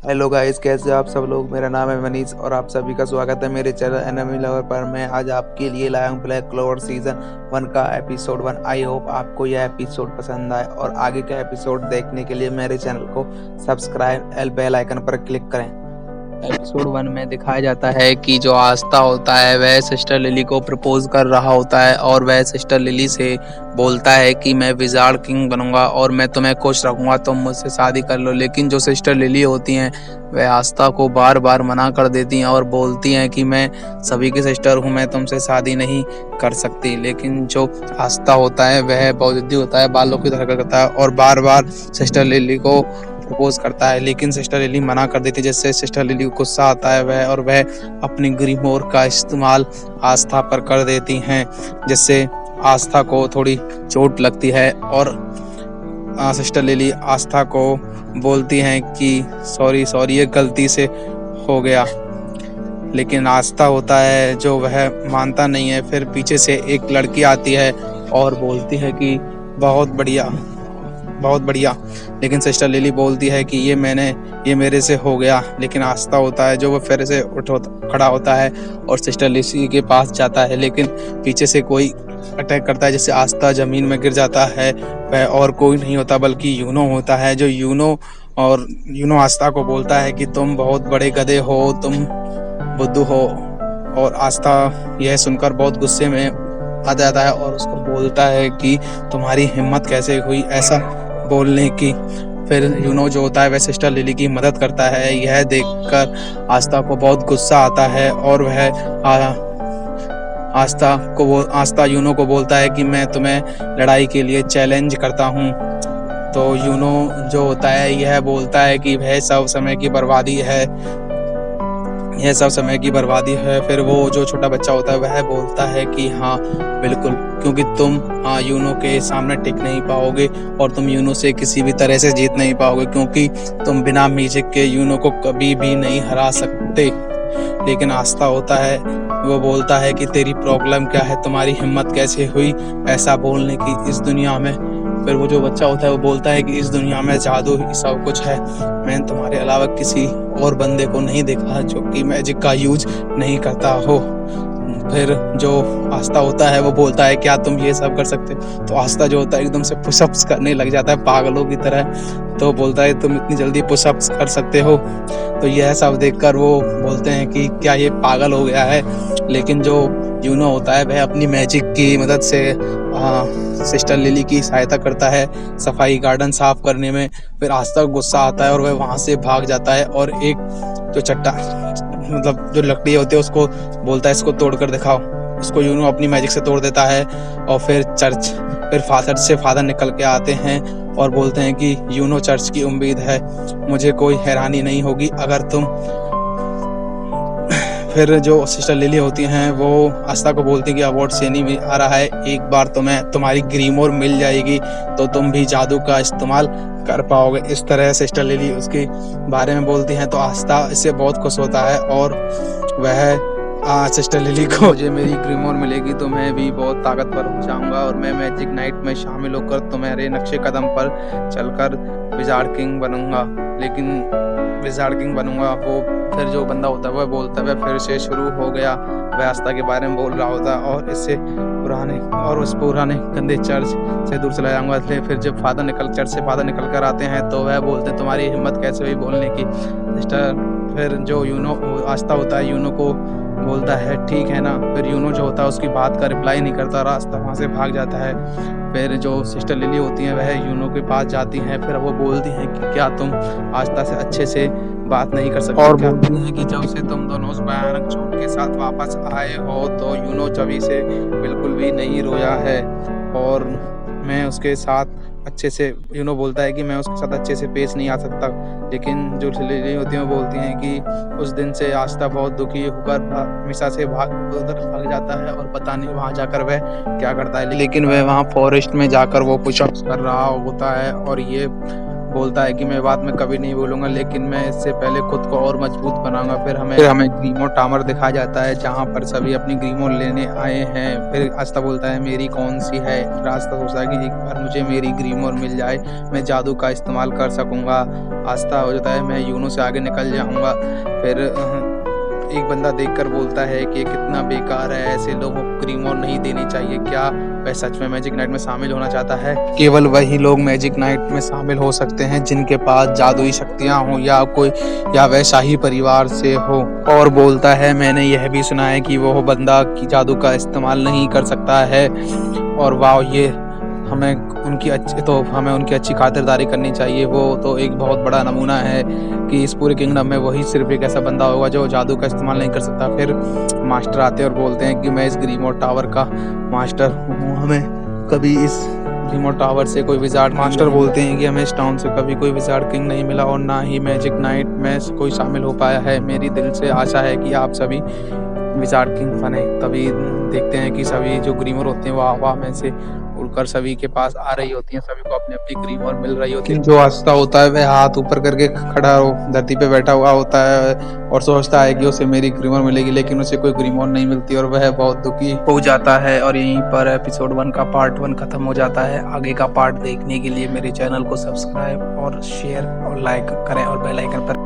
Hello guys, कैसे हो आप सब लोग। मेरा नाम है मनीष और आप सभी का स्वागत है मेरे चैनल एनिमी लवर पर। मैं आज आपके लिए लाया हूँ ब्लैक क्लोवर सीजन 1 का एपिसोड 1। आई होप आपको यह एपिसोड पसंद आए और आगे का एपिसोड देखने के लिए मेरे चैनल को सब्सक्राइब बेल आइकन पर क्लिक करें। एपिसोड 1 में दिखाया जाता है कि जो आस्था होता है वह सिस्टर लिली को प्रपोज कर रहा होता है और वह सिस्टर लिली से बोलता है कि मैं विजार्ड किंग बनूंगा और मैं तुम्हें खुश रखूंगा, तुम मुझसे शादी कर लो। लेकिन जो सिस्टर लिली होती हैं वह आस्था को बार बार मना कर देती हैं और बोलती हैं कि मैं सभी की सिस्टर हूँ, मैं तुमसे शादी नहीं कर सकती। लेकिन जो आस्था होता है वह बहुत जिद्दी होता है, बालों की तरह करता है और बार बार सिस्टर लिली को प्रपोज करता है, लेकिन सिस्टर लिली मना कर देती है, जिससे सिस्टर लिली को गुस्सा आता है और वह अपनी ग्रीमोर का इस्तेमाल आस्था पर कर देती हैं, जिससे आस्था को थोड़ी चोट लगती है और सिस्टर लिली आस्था को बोलती हैं कि सॉरी ये गलती से हो गया। लेकिन आस्था होता है जो वह मानता नहीं है। फिर पीछे से एक लड़की आती है और बोलती है कि बहुत बढ़िया। लेकिन सिस्टर लिली बोलती है कि ये मेरे से हो गया। लेकिन आस्था होता है जो वो फिर से खड़ा होता है और सिस्टर लिली के पास जाता है, लेकिन पीछे से कोई अटैक करता है, जिससे आस्था जमीन में गिर जाता है। वह और कोई नहीं होता बल्कि यूनो होता है। जो यूनो आस्था को बोलता है कि तुम बहुत बड़े गधे हो, तुम बुद्धू हो। और आस्था यह सुनकर बहुत गुस्से में आ जाता है और उसको बोलता है कि तुम्हारी हिम्मत कैसे हुई ऐसा बोलने की। फिर यूनो जो होता है वह सिस्टर लिली की मदद करता है। यह देखकर आस्था को बहुत गुस्सा आता है और वह आस्था यूनो को बोलता है कि मैं तुम्हें लड़ाई के लिए चैलेंज करता हूँ। तो यूनो जो होता है यह बोलता है कि यह सब समय की बर्बादी है। फिर वो जो छोटा बच्चा होता है वह बोलता है कि हाँ बिल्कुल, क्योंकि तुम यूनो के सामने टिक नहीं पाओगे और तुम यूनो से किसी भी तरह से जीत नहीं पाओगे, क्योंकि तुम बिना म्यूजिक के यूनो को कभी भी नहीं हरा सकते। लेकिन आस्था होता है वो बोलता है कि तेरी प्रॉब्लम क्या है, तुम्हारी हिम्मत कैसे हुई ऐसा बोलने की इस दुनिया में। फिर वो जो बच्चा होता है वो बोलता है कि इस दुनिया में जादू ही सब कुछ है, मैंने तुम्हारे अलावा किसी और बंदे को नहीं देखा जो कि मैजिक का यूज नहीं करता हो। फिर जो आस्था होता है वो बोलता है क्या तुम ये सब कर सकते। तो आस्था जो होता है एकदम से पुशअप्स करने लग जाता है पागलों की तरह। तो बोलता है तुम इतनी जल्दी पुशअप्स कर सकते हो। तो यह सब देखकर वो बोलते हैं कि क्या ये पागल हो गया है। लेकिन जो यूनो होता है वह अपनी मैजिक की मदद से सिस्टर लिली की सहायता करता है सफाई गार्डन साफ करने में। फिर आस्था को गुस्सा आता है और वह वहां से भाग जाता है और एक जो लकड़ी होती है उसको बोलता है इसको तोड़कर दिखाओ। उसको यूनो अपनी मैजिक से तोड़ देता है और फिर फादर निकल के आते हैं और बोलते हैं कि यूनो चर्च की उम्मीद है, मुझे कोई हैरानी नहीं होगी अगर तुम। फिर जो सिस्टर लिली होती हैं वो आस्था को बोलती है कि अवार्ड सेनी भी आ रहा है, एक बार तुम्हें तुम्हारी ग्रीमोर मिल जाएगी तो तुम भी जादू का इस्तेमाल कर पाओगे। इस तरह सिस्टर लिली उसके बारे में बोलती हैं। तो आस्था इससे बहुत खुश होता है और वह सिस्टर लिली को मुझे मेरी ग्रीमोर मिलेगी तो मैं भी बहुत ताकतवर हो जाऊंगा और मैं मैजिक नाइट में शामिल होकर तुम्हारे नक्शे कदम पर चलकर विजार्ड किंग बनूंगा। वो फिर जो बंदा होता है वह बोलता है वह फिर से शुरू हो गया। वह आस्था के बारे में बोल रहा होता है और उस पुराने गंदे चर्च से दूर चला जाऊंगा। इसलिए फिर जब चर्च से फादर निकल कर आते हैं तो वह बोलते हैं तुम्हारी हिम्मत कैसे हुई बोलने की सिस्टर। फिर जो यूनो आस्था होता है यूनो को बोलता है ठीक है ना। फिर यूनो जो होता है उसकी बात का रिप्लाई नहीं करता, रास्ता वहाँ से भाग जाता है। फिर जो सिस्टर लिली होती हैं वह यूनो के पास जाती हैं। फिर वो बोलती हैं कि क्या तुम आस्था से अच्छे से बात नहीं कर सकते और बोलती हैं कि जब से तुम दोनों उस भयानक चोट के साथ वापस आए हो तो यूनो तभी से बिल्कुल भी नहीं रोया है और मैं उसके साथ अच्छे से यूनो बोलता है कि मैं उसके साथ अच्छे से पेश नहीं आ सकता। लेकिन जो लिली होती हैं वो बोलती हैं कि उस दिन से आस्था बहुत दुखी होकर हमेशा से उधर भाग जाता है और पता नहीं वहाँ जाकर वह क्या करता है। लेकिन वह वहाँ फॉरेस्ट में जाकर वो पुशअप्स कर रहा होता है और ये बोलता है कि मैं बात में कभी नहीं भूलूंगा, लेकिन मैं इससे पहले खुद को और मजबूत बनाऊंगा। फिर हमें ग्रीमो टावर दिखाया जाता है जहाँ पर सभी अपनी ग्रीमो लेने आए हैं। फिर आस्था बोलता है मेरी कौन सी है। फिर आस्था सोचता है कि एक बार मुझे मेरी ग्रीमो मिल जाए, मैं जादू का इस्तेमाल कर सकूंगा। आस्था हो जाता है मैं यूनो से आगे निकल जाऊंगा। फिर एक बंदा देखकर बोलता है कि ये कितना बेकार है, ऐसे लोगों को ग्रीमो नहीं देनी चाहिए। क्या वह सच में मैजिक नाइट में शामिल होना चाहता है? केवल वही लोग मैजिक नाइट में शामिल हो सकते हैं जिनके पास जादुई शक्तियां हो या वह शाही परिवार से हो। और बोलता है मैंने यह भी सुना है कि वो बंदा की जादू का इस्तेमाल नहीं कर सकता है। और वाह, ये हमें उनकी अच्छी खातिरदारी करनी चाहिए। वो तो एक बहुत बड़ा नमूना है कि इस पूरे किंगडम में वही सिर्फ एक ऐसा बंदा होगा जो जादू का इस्तेमाल नहीं कर सकता। फिर मास्टर आते हैं और बोलते हैं कि मैं इस ग्रीमो टावर का मास्टर हूँ, हमें कभी इस ग्रीमो टावर से कोई विजार्ड मास्टर बोलते हैं कि हमें इस टाउन से कभी कोई विजार्ड किंग नहीं मिला और ना ही मैजिक नाइट में कोई शामिल हो पाया है। मेरी दिल से आशा है कि आप सभी विजार्ड किंग बने। तभी देखते हैं कि सभी जो ग्रीमर होते हैं वो हवा में से उड़कर सभी के पास आ रही होती हैं, सभी को अपनी अपनी ग्रीमर मिल रही होती है। जो आस्था होता है वह हाथ ऊपर करके खड़ा धरती पे बैठा हुआ होता है और सोचता है कि उसे मेरी ग्रीमर मिलेगी, लेकिन उसे कोई ग्रीमर नहीं मिलती और वह बहुत दुखी हो जाता है। और यहीं पर एपिसोड 1 का पार्ट 1 खत्म हो जाता है। आगे का पार्ट देखने के लिए मेरे चैनल को सब्सक्राइब और शेयर और लाइक करें और बेल आइकन पर